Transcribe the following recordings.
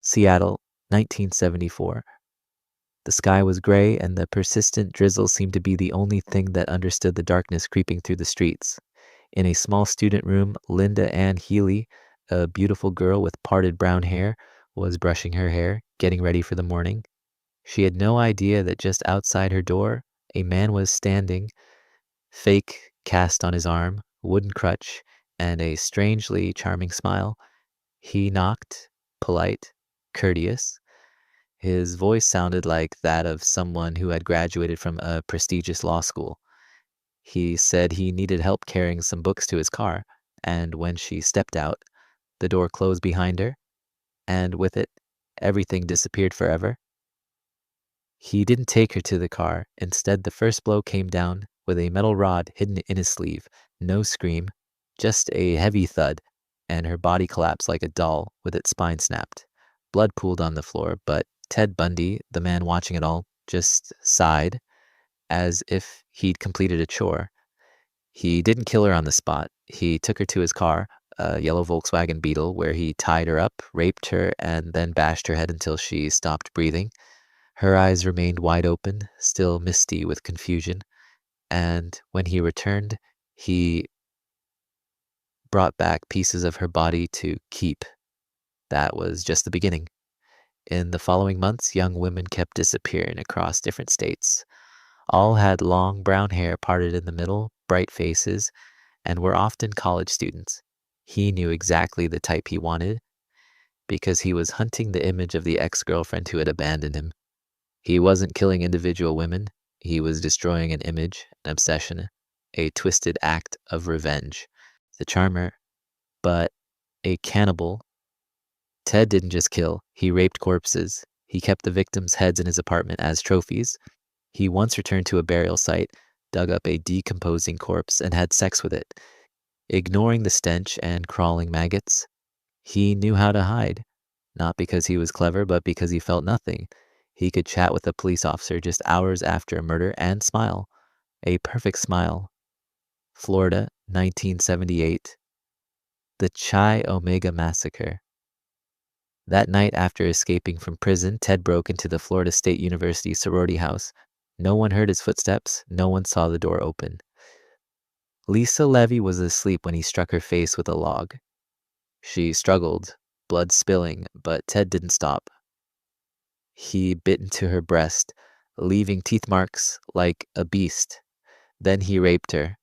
Seattle, 1974. The sky was gray, and the persistent drizzle seemed to be the only thing that understood the darkness creeping through the streets. In a small student room, Linda Ann Healy, a beautiful girl with parted brown hair, was brushing her hair, getting ready for the morning. She had no idea that just outside her door, a man was standing, fake cast on his arm, wooden crutch, and a strangely charming smile. He knocked, polite, courteous. His voice sounded like that of someone who had graduated from a prestigious law school. He said he needed help carrying some books to his car, and when she stepped out, the door closed behind her, and with it, everything disappeared forever. He didn't take her to the car. Instead, the first blow came down with a metal rod hidden in his sleeve. No scream, just a heavy thud, and her body collapsed like a doll with its spine snapped. Blood pooled on the floor, but Ted Bundy, the man watching it all, just sighed as if he'd completed a chore. He didn't kill her on the spot. He took her to his car, a yellow Volkswagen Beetle, where he tied her up, raped her, and then bashed her head until she stopped breathing. Her eyes remained wide open, still misty with confusion, and when he returned, he brought back pieces of her body to keep. That was just the beginning. In the following months, young women kept disappearing across different states. All had long brown hair parted in the middle, bright faces, and were often college students. He knew exactly the type he wanted because he was hunting the image of the ex-girlfriend who had abandoned him. He wasn't killing individual women. He was destroying an image, an obsession, a twisted act of revenge. The charmer, but a cannibal. Ted didn't just kill, he raped corpses. He kept the victims' heads in his apartment as trophies. He once returned to a burial site, dug up a decomposing corpse, and had sex with it, ignoring the stench and crawling maggots. He knew how to hide, not because he was clever, but because he felt nothing. He could chat with a police officer just hours after a murder and smile. A perfect smile. Florida, 1978. The Chi Omega Massacre. That night after escaping from prison, Ted broke into the Florida State University sorority house. No one heard his footsteps. No one saw the door open. Lisa Levy was asleep when he struck her face with a log. She struggled, blood spilling, but Ted didn't stop. He bit into her breast, leaving teeth marks like a beast. Then he raped her.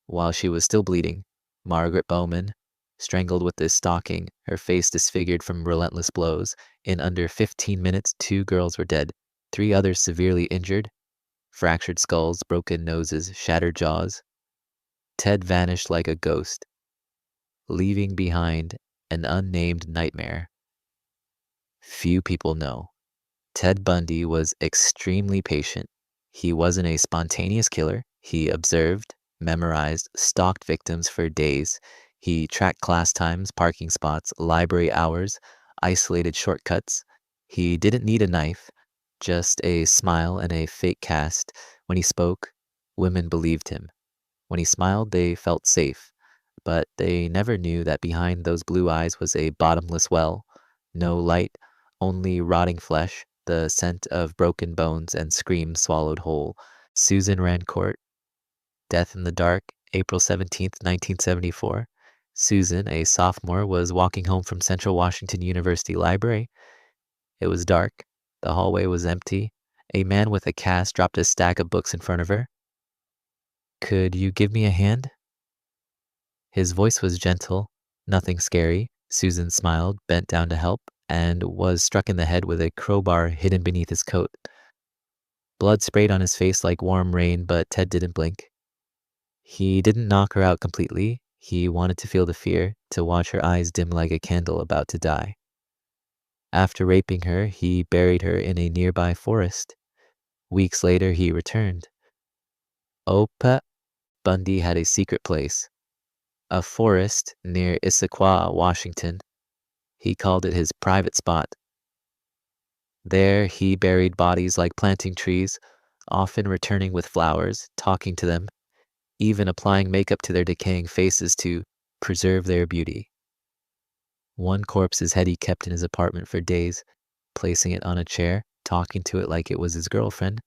While she was still bleeding, Margaret Bowman, strangled with this stocking, her face disfigured from relentless blows. In under 15 minutes, 2 girls were dead, 3 others severely injured, fractured skulls, broken noses, shattered jaws. Ted vanished like a ghost, leaving behind an unnamed nightmare. Few people know. Ted Bundy was extremely patient. He wasn't a spontaneous killer. He observed, memorized, stalked victims for days. He tracked class times, parking spots, library hours, isolated shortcuts. He didn't need a knife, just a smile and a fake cast. When he spoke, women believed him. When he smiled, they felt safe. But they never knew that behind those blue eyes was a bottomless well. No light, only rotting flesh, the scent of broken bones and screams swallowed whole. Susan Rancourt, death in the dark, April 17th, 1974. Susan, a sophomore, was walking home from Central Washington University Library. It was dark. The hallway was empty. A man with a cast dropped a stack of books in front of her. "Could you give me a hand?" His voice was gentle, nothing scary. Susan smiled, bent down to help, and was struck in the head with a crowbar hidden beneath his coat. Blood sprayed on his face like warm rain, but Ted didn't blink. He didn't knock her out completely. He wanted to feel the fear, to watch her eyes dim like a candle about to die. After raping her, he buried her in a nearby forest. Weeks later, he returned. Opa Bundy had a secret place, a forest near Issaquah, Washington. He called it his private spot. There he buried bodies like planting trees, often returning with flowers, talking to them, even applying makeup to their decaying faces to preserve their beauty. One corpse's head he kept in his apartment for days, placing it on a chair, talking to it like it was his girlfriend.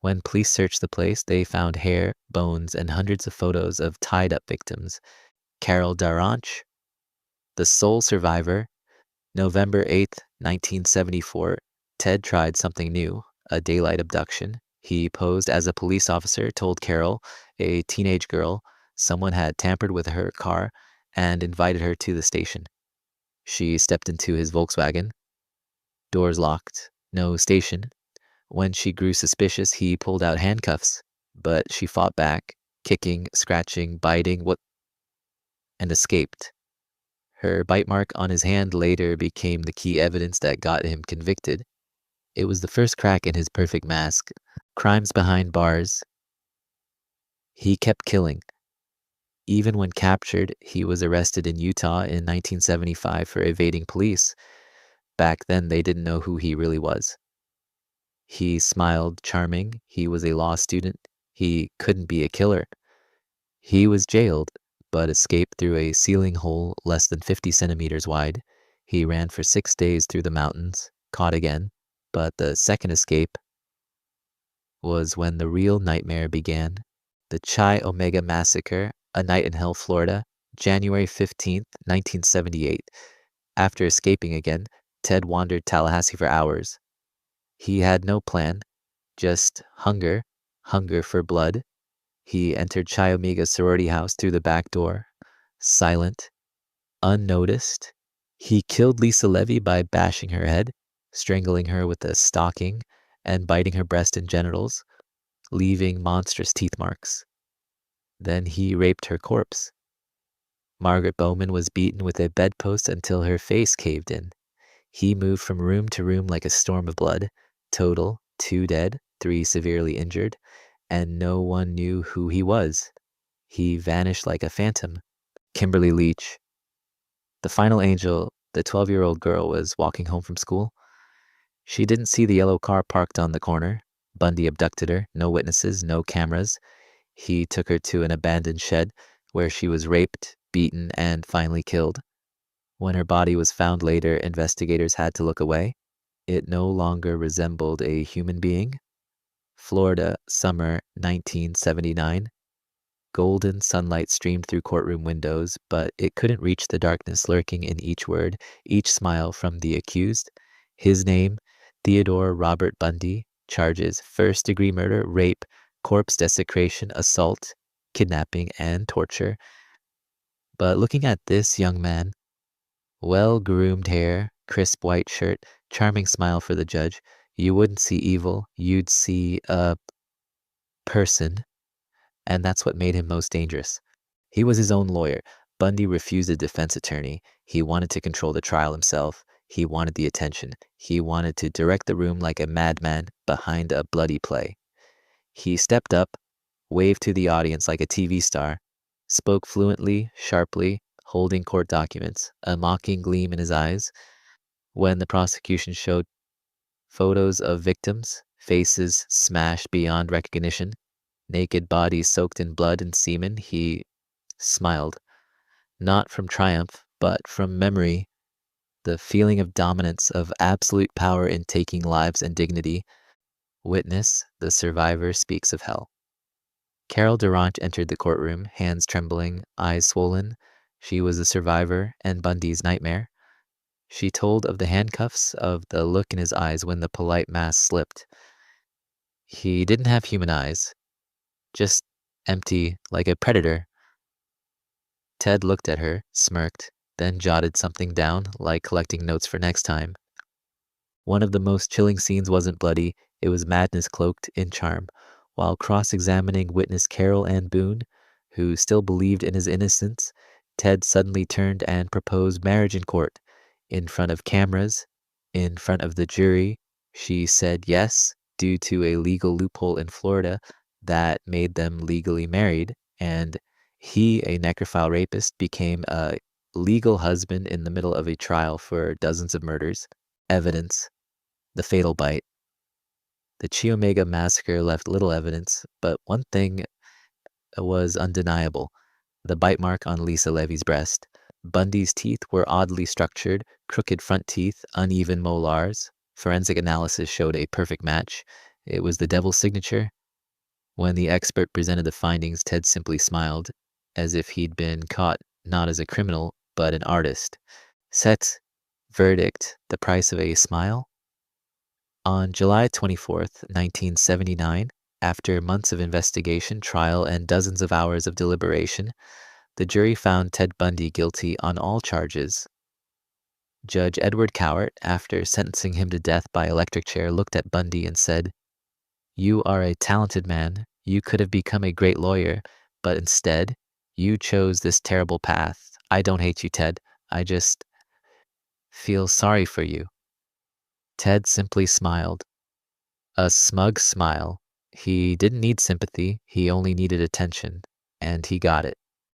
When police searched the place, they found hair, bones, and hundreds of photos of tied-up victims. Carol Daranch, the sole survivor. November 8th, 1974, Ted tried something new, a daylight abduction. He posed as a police officer, told Carol, a teenage girl, someone had tampered with her car and invited her to the station. She stepped into his Volkswagen, doors locked, no station. When she grew suspicious, he pulled out handcuffs, but she fought back, kicking, scratching, biting, and escaped. Her bite mark on his hand later became the key evidence that got him convicted. It was the first crack in his perfect mask. Crimes behind bars. He kept killing. Even when captured, he was arrested in Utah in 1975 for evading police. Back then, they didn't know who he really was. He smiled charming. He was a law student. He couldn't be a killer. He was jailed, but escaped through a ceiling hole less than 50 centimeters wide. He ran for 6 days through the mountains, caught again, but the second escape was when the real nightmare began. The Chi Omega Massacre, A Night in Hell, Florida, January 15th, 1978. After escaping again, Ted wandered Tallahassee for hours. He had no plan, just hunger for blood. He entered Chi Omega's sorority house through the back door, silent, unnoticed. He killed Lisa Levy by bashing her head, strangling her with a stocking, and biting her breast and genitals, leaving monstrous teeth marks. Then he raped her corpse. Margaret Bowman was beaten with a bedpost until her face caved in. He moved from room to room like a storm of blood. Total, 2 dead, 3 severely injured, and no one knew who he was. He vanished like a phantom. Kimberly Leach. The final angel, the 12-year-old girl, was walking home from school. She didn't see the yellow car parked on the corner. Bundy abducted her. No witnesses, no cameras. He took her to an abandoned shed where she was raped, beaten, and finally killed. When her body was found later, investigators had to look away. It no longer resembled a human being. Florida, summer 1979. Golden sunlight streamed through courtroom windows, but it couldn't reach the darkness lurking in each word, each smile from the accused. His name, Theodore Robert Bundy. Charges: first-degree murder, rape, corpse desecration, assault, kidnapping, and torture. But looking at this young man, well-groomed hair, crisp white shirt, charming smile for the judge, you wouldn't see evil, you'd see a person, and that's what made him most dangerous. He was his own lawyer. Bundy refused a defense attorney. He wanted to control the trial himself. He wanted the attention. He wanted to direct the room like a madman behind a bloody play. He stepped up, waved to the audience like a TV star, spoke fluently, sharply, holding court documents, a mocking gleam in his eyes. When the prosecution showed photos of victims, faces smashed beyond recognition, naked bodies soaked in blood and semen, he smiled. Not from triumph, but from memory. The feeling of dominance, of absolute power in taking lives and dignity. Witness, the survivor speaks of hell. Carol Durant entered the courtroom, hands trembling, eyes swollen. She was the survivor and Bundy's nightmare. She told of the handcuffs, of the look in his eyes when the polite mask slipped. He didn't have human eyes, just empty, like a predator. Ted looked at her, smirked, then jotted something down, like collecting notes for next time. One of the most chilling scenes wasn't bloody, it was madness cloaked in charm. While cross-examining witness Carol Ann Boone, who still believed in his innocence, Ted suddenly turned and proposed marriage in court. In front of cameras, in front of the jury, she said yes, due to a legal loophole in Florida that made them legally married, and he, a necrophile rapist, became a legal husband in the middle of a trial for dozens of murders. Evidence: the fatal bite. The Chi Omega massacre left little evidence, but one thing was undeniable: the bite mark on Lisa Levy's breast. Bundy's teeth were oddly structured, crooked front teeth, uneven molars. Forensic analysis showed a perfect match. It was the devil's signature. When the expert presented the findings, Ted simply smiled, as if he'd been caught not as a criminal, but an artist. Set verdict, the price of a smile? On July 24th, 1979, after months of investigation, trial, and dozens of hours of deliberation, the jury found Ted Bundy guilty on all charges. Judge Edward Cowart, after sentencing him to death by electric chair, looked at Bundy and said, "You are a talented man. You could have become a great lawyer, but instead, you chose this terrible path. I don't hate you, Ted. I just feel sorry for you." Ted simply smiled. A smug smile. He didn't need sympathy, he only needed attention, and he got it.